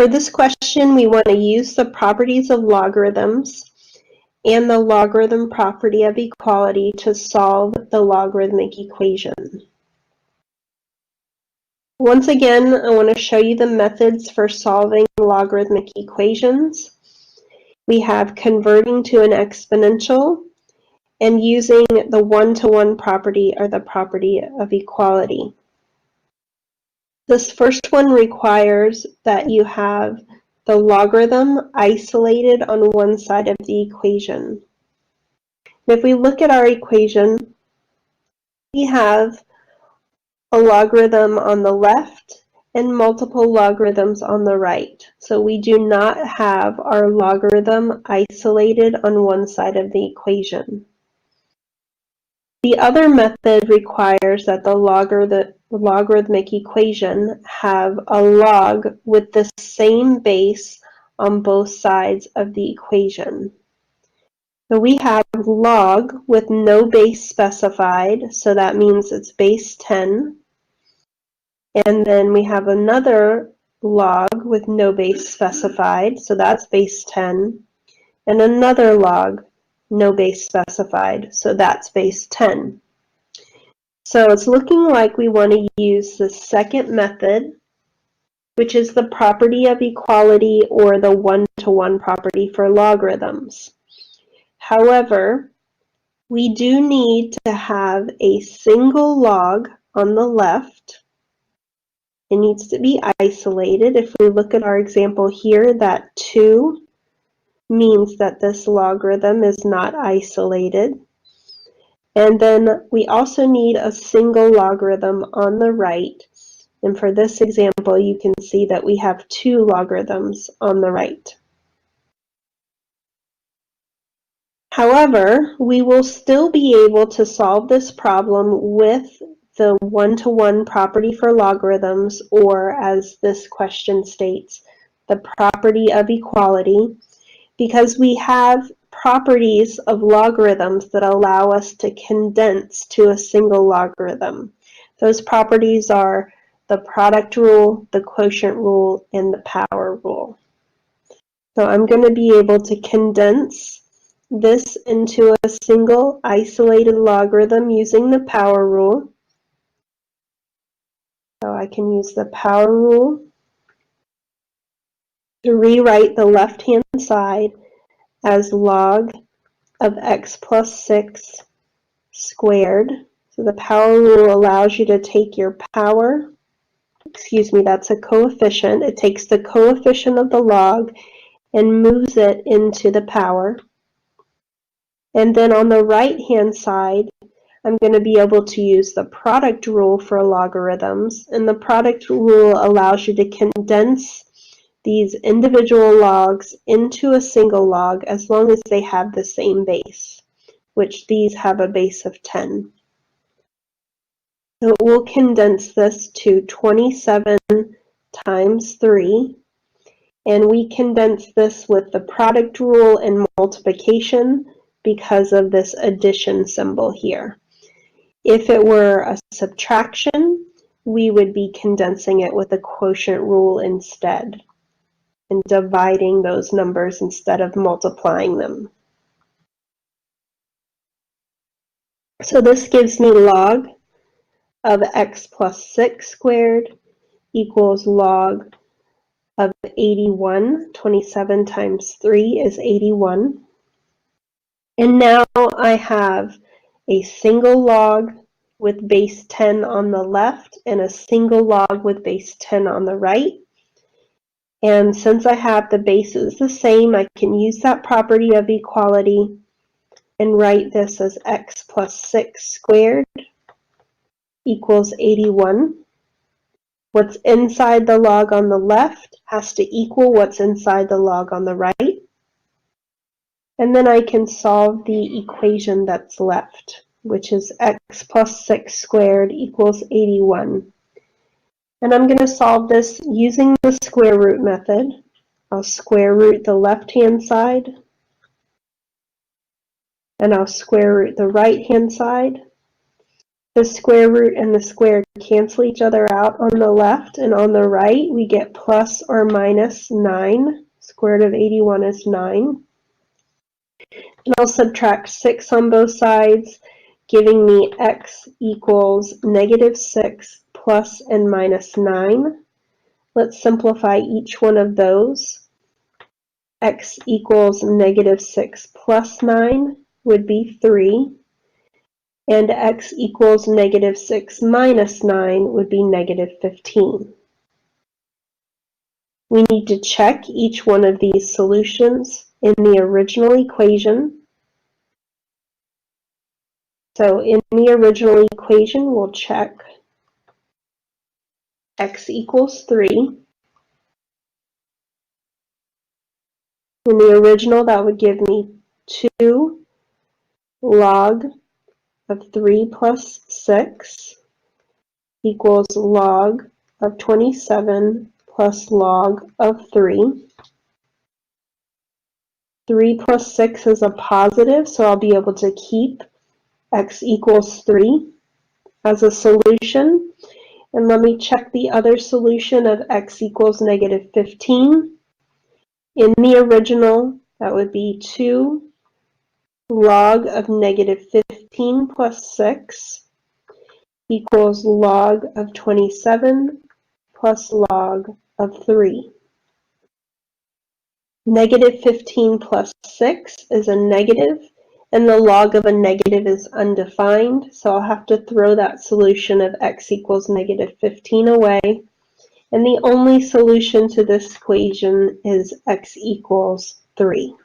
For this question, we want to use the properties of logarithms and the logarithm property of equality to solve the logarithmic equation. Once again, I want to show you the methods for solving logarithmic equations. We have converting to an exponential and using the one-to-one property or the property of equality. This first one requires that you have the logarithm isolated on one side of the equation. If we look at our equation, we have a logarithm on the left and multiple logarithms on the right. So we do not have our logarithm isolated on one side of the equation. The other method requires that the logarithmic equation have a log with the same base on both sides of the equation. So we have log with no base specified, so that means it's base 10. And then we have another log with no base specified, so that's base 10. And another log, no base specified, so that's base 10. So it's looking like we want to use the second method, which is the property of equality or the one-to-one property for logarithms. However, we do need to have a single log on the left. It needs to be isolated. If we look at our example here, that 2 means that this logarithm is not isolated. And then we also need a single logarithm on the right. And for this example, you can see that we have 2 logarithms on the right. However, we will still be able to solve this problem with the one-to-one property for logarithms, or as this question states, the property of equality, because we have properties of logarithms that allow us to condense to a single logarithm. Those properties are the product rule, the quotient rule, and the power rule. So I'm going to be able to condense this into a single isolated logarithm using the power rule. So I can use the power rule to rewrite the left-hand side as log of x plus 6 squared. So the power rule allows you to take your power, that's a coefficient. It takes the coefficient of the log and moves it into the power. And then on the right-hand side, I'm going to be able to use the product rule for logarithms. And the product rule allows you to condense these individual logs into a single log as long as they have the same base, which these have a base of 10. So we'll condense this to 27 times 3. And we condense this with the product rule and multiplication because of this addition symbol here. If it were a subtraction, we would be condensing it with a quotient rule instead and dividing those numbers instead of multiplying them. So this gives me log of x plus 6 squared equals log of 81. 27 times 3 is 81. And now I have a single log with base 10 on the left and a single log with base 10 on the right. And since I have the bases the same, I can use that property of equality and write this as x plus 6 squared equals 81. What's inside the log on the left has to equal what's inside the log on the right. And then I can solve the equation that's left, which is x plus 6 squared equals 81. And I'm going to solve this using the square root method. I'll square root the left-hand side, and I'll square root the right-hand side. The square root and the square cancel each other out on the left, and on the right we get plus or minus 9. Square root of 81 is 9. And I'll subtract 6 on both sides, giving me x equals negative 6 plus and minus 9. Let's simplify each one of those. X equals negative 6 plus 9 would be 3. And x equals negative 6 minus 9 would be negative 15. We need to check each one of these solutions in the original equation. So in the original equation, we'll check x equals 3. In the original, that would give me 2 log of 3 plus 6 equals log of 27 plus log of 3. 3 plus 6 is a positive, so I'll be able to keep x equals 3 as a solution. And let me check the other solution of x equals negative 15. In the original, that would be 2 log of negative 15 plus 6 equals log of 27 plus log of 3. Negative 15 plus 6 is a negative, and the log of a negative is undefined, so I'll have to throw that solution of x equals negative 15 away. And the only solution to this equation is x equals 3.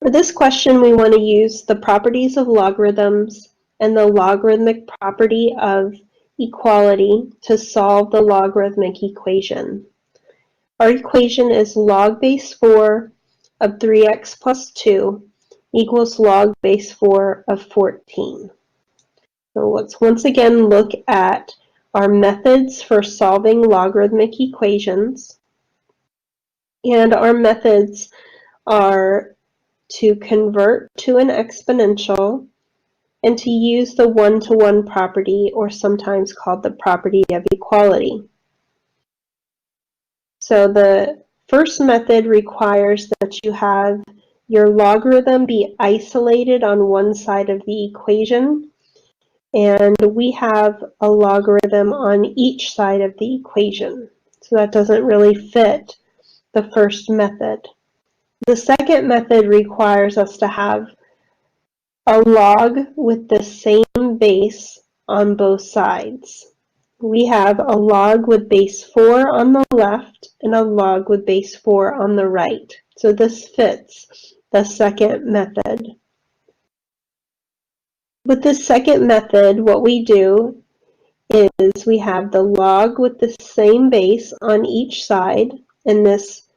For this question, we want to use the properties of logarithms and the logarithmic property of equality to solve the logarithmic equation. Our equation is log base 4 of 3x plus 2 equals log base 4 of 14. So let's once again look at our methods for solving logarithmic equations. And our methods are to convert to an exponential and to use the one-to-one property, or sometimes called the property of equality. So the first method requires that you have your logarithm be isolated on one side of the equation, and we have a logarithm on each side of the equation. So that doesn't really fit the first method. The second method requires us to have a log with the same base on both sides. We have a log with base 4 on the left and a log with base 4 on the right. So this fits the second method. With the second method, what we do is we have the log with the same base on each side, and this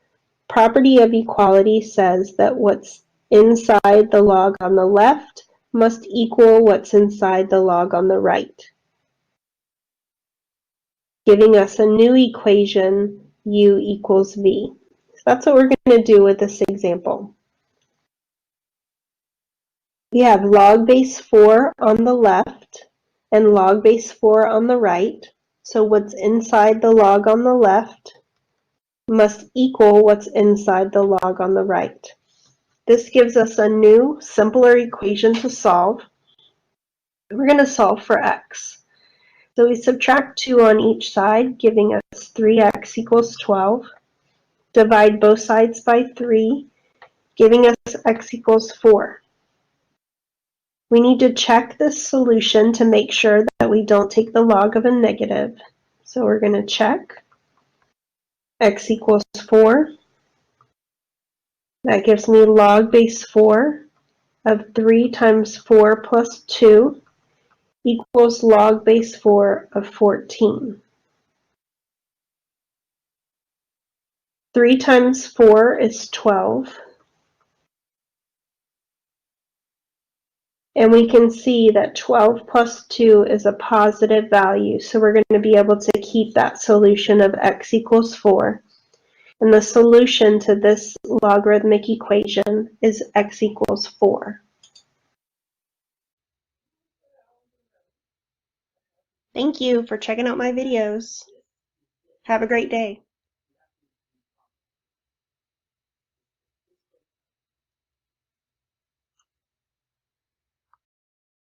property of equality says that what's inside the log on the left must equal what's inside the log on the right, giving us a new equation, u equals v. So that's what we're going to do with this example. We have log base 4 on the left and log base 4 on the right. So what's inside the log on the left must equal what's inside the log on the right. This gives us a new, simpler equation to solve. We're going to solve for x. So we subtract 2 on each side, giving us 3x equals 12. Divide both sides by 3, giving us x equals 4. We need to check this solution to make sure that we don't take the log of a negative. So we're going to check x equals 4. That gives me log base 4 of 3 times 4 plus 2 equals log base 4 of 14. 3 times 4 is 12. And we can see that 12 plus 2 is a positive value, so we're going to be able to keep that solution of x equals 4. And the solution to this logarithmic equation is x equals 4. Thank you for checking out my videos. Have a great day.